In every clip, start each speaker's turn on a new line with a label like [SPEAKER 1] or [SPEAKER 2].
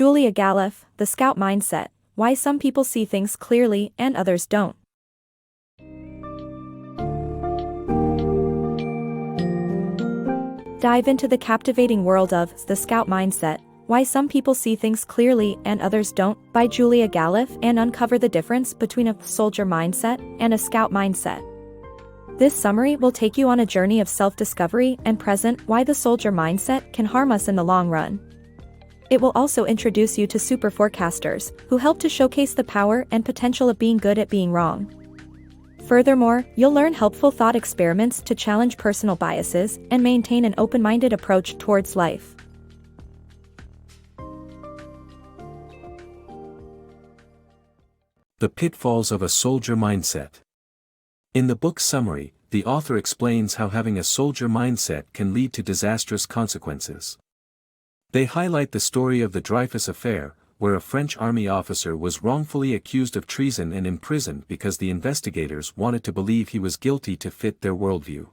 [SPEAKER 1] Julia Galef, The Scout Mindset, Why Some People See Things Clearly and Others Don't. Dive into the captivating world of The Scout Mindset, Why Some People See Things Clearly and Others Don't by Julia Galef and uncover the difference between a soldier mindset and a scout mindset. This summary will take you on a journey of self-discovery and present why the soldier mindset can harm us in the long run. It will also introduce you to Superforecasters, who help to showcase the power and potential of being good at being wrong. Furthermore, you'll learn helpful thought experiments to challenge personal biases and maintain an open-minded approach towards life.
[SPEAKER 2] The Pitfalls of a Soldier Mindset. In the book's summary, the author explains how having a soldier mindset can lead to disastrous consequences. They highlight the story of the Dreyfus Affair, where a French army officer was wrongfully accused of treason and imprisoned because the investigators wanted to believe he was guilty to fit their worldview.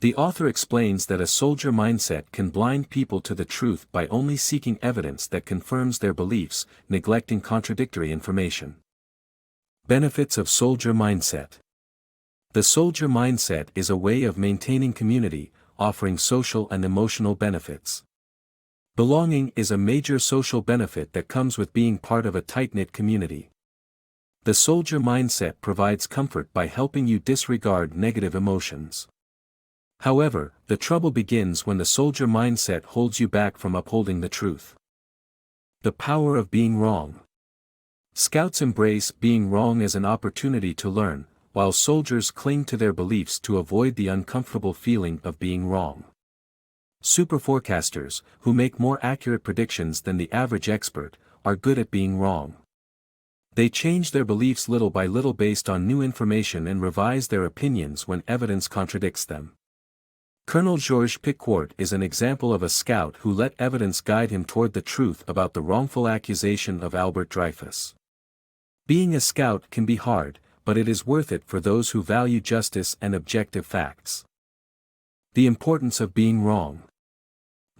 [SPEAKER 2] The author explains that a soldier mindset can blind people to the truth by only seeking evidence that confirms their beliefs, neglecting contradictory information. Benefits of soldier mindset. The soldier mindset is a way of maintaining community, offering social and emotional benefits. Belonging is a major social benefit that comes with being part of a tight-knit community. The soldier mindset provides comfort by helping you disregard negative emotions. However, the trouble begins when the soldier mindset holds you back from upholding the truth. The power of being wrong. Scouts embrace being wrong as an opportunity to learn, while soldiers cling to their beliefs to avoid the uncomfortable feeling of being wrong. Superforecasters, who make more accurate predictions than the average expert, are good at being wrong. They change their beliefs little by little based on new information and revise their opinions when evidence contradicts them. Colonel Georges Piquart is an example of a scout who let evidence guide him toward the truth about the wrongful accusation of Albert Dreyfus. Being a scout can be hard, but it is worth it for those who value justice and objective facts. The importance of being wrong.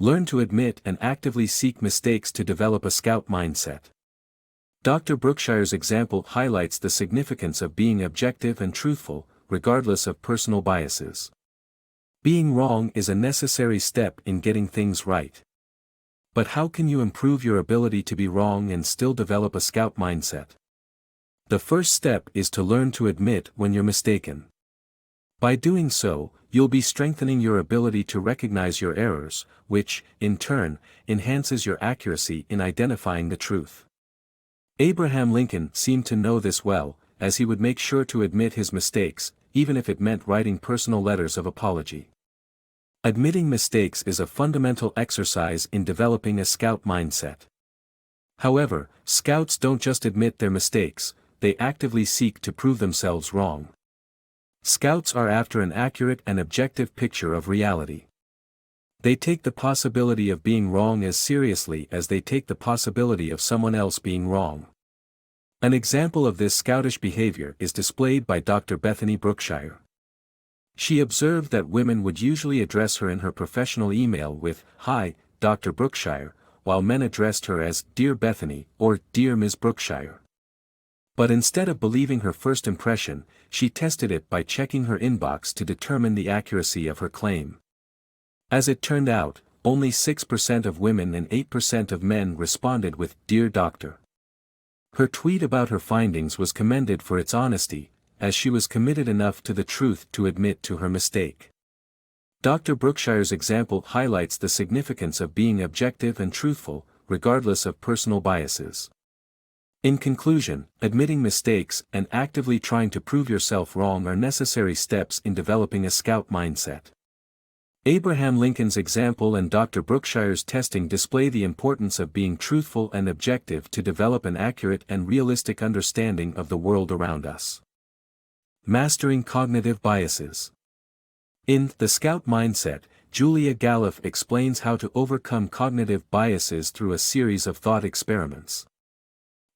[SPEAKER 2] Learn to admit and actively seek mistakes to develop a scout mindset. Dr. Brookshire's example highlights the significance of being objective and truthful, regardless of personal biases. Being wrong is a necessary step in getting things right. But how can you improve your ability to be wrong and still develop a scout mindset? The first step is to learn to admit when you're mistaken. By doing so, you'll be strengthening your ability to recognize your errors, which, in turn, enhances your accuracy in identifying the truth. Abraham Lincoln seemed to know this well, as he would make sure to admit his mistakes, even if it meant writing personal letters of apology. Admitting mistakes is a fundamental exercise in developing a scout mindset. However, scouts don't just admit their mistakes, they actively seek to prove themselves wrong. Scouts are after an accurate and objective picture of reality. They take the possibility of being wrong as seriously as they take the possibility of someone else being wrong. An example of this scoutish behavior is displayed by Dr. Bethany Brookshire. She observed that women would usually address her in her professional email with, "Hi, Dr. Brookshire," while men addressed her as "Dear Bethany" or "Dear Ms. Brookshire." But instead of believing her first impression, she tested it by checking her inbox to determine the accuracy of her claim. As it turned out, only 6% of women and 8% of men responded with "Dear Doctor." Her tweet about her findings was commended for its honesty, as she was committed enough to the truth to admit to her mistake. Dr. Brookshire's example highlights the significance of being objective and truthful, regardless of personal biases. In conclusion, admitting mistakes and actively trying to prove yourself wrong are necessary steps in developing a scout mindset. Abraham Lincoln's example and Dr. Brookshire's testing display the importance of being truthful and objective to develop an accurate and realistic understanding of the world around us. Mastering cognitive biases. In The Scout Mindset, Julia Galef explains how to overcome cognitive biases through a series of thought experiments.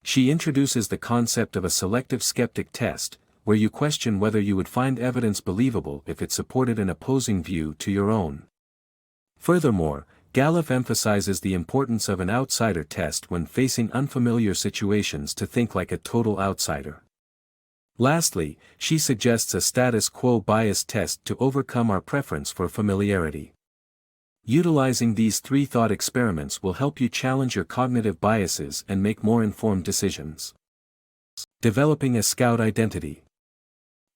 [SPEAKER 2] She introduces the concept of a selective skeptic test, where you question whether you would find evidence believable if it supported an opposing view to your own. Furthermore, Galef emphasizes the importance of an outsider test when facing unfamiliar situations to think like a total outsider. Lastly, she suggests a status quo bias test to overcome our preference for familiarity. Utilizing these 3 thought experiments will help you challenge your cognitive biases and make more informed decisions. Developing a Scout Identity.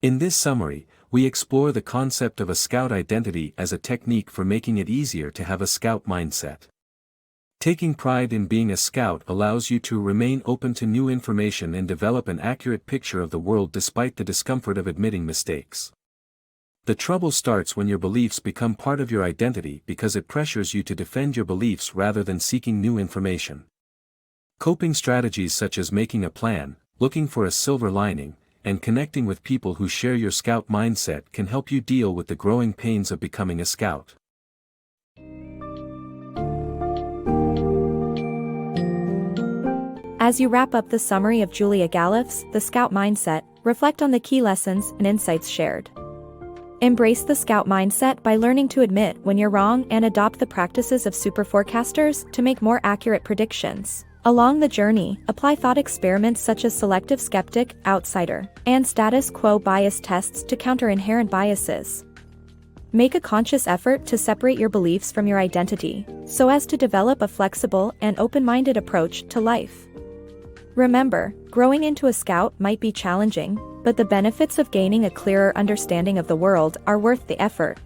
[SPEAKER 2] In this summary, we explore the concept of a Scout identity as a technique for making it easier to have a Scout mindset. Taking pride in being a Scout allows you to remain open to new information and develop an accurate picture of the world despite the discomfort of admitting mistakes. The trouble starts when your beliefs become part of your identity because it pressures you to defend your beliefs rather than seeking new information. Coping strategies such as making a plan, looking for a silver lining, and connecting with people who share your Scout mindset can help you deal with the growing pains of becoming a Scout.
[SPEAKER 1] As you wrap up the summary of Julia Galef's The Scout Mindset, reflect on the key lessons and insights shared. Embrace the Scout mindset by learning to admit when you're wrong and adopt the practices of Superforecasters to make more accurate predictions. Along the journey, apply thought experiments such as selective skeptic, outsider, and status quo bias tests to counter inherent biases. Make a conscious effort to separate your beliefs from your identity, so as to develop a flexible and open-minded approach to life. Remember, growing into a Scout might be challenging, but the benefits of gaining a clearer understanding of the world are worth the effort.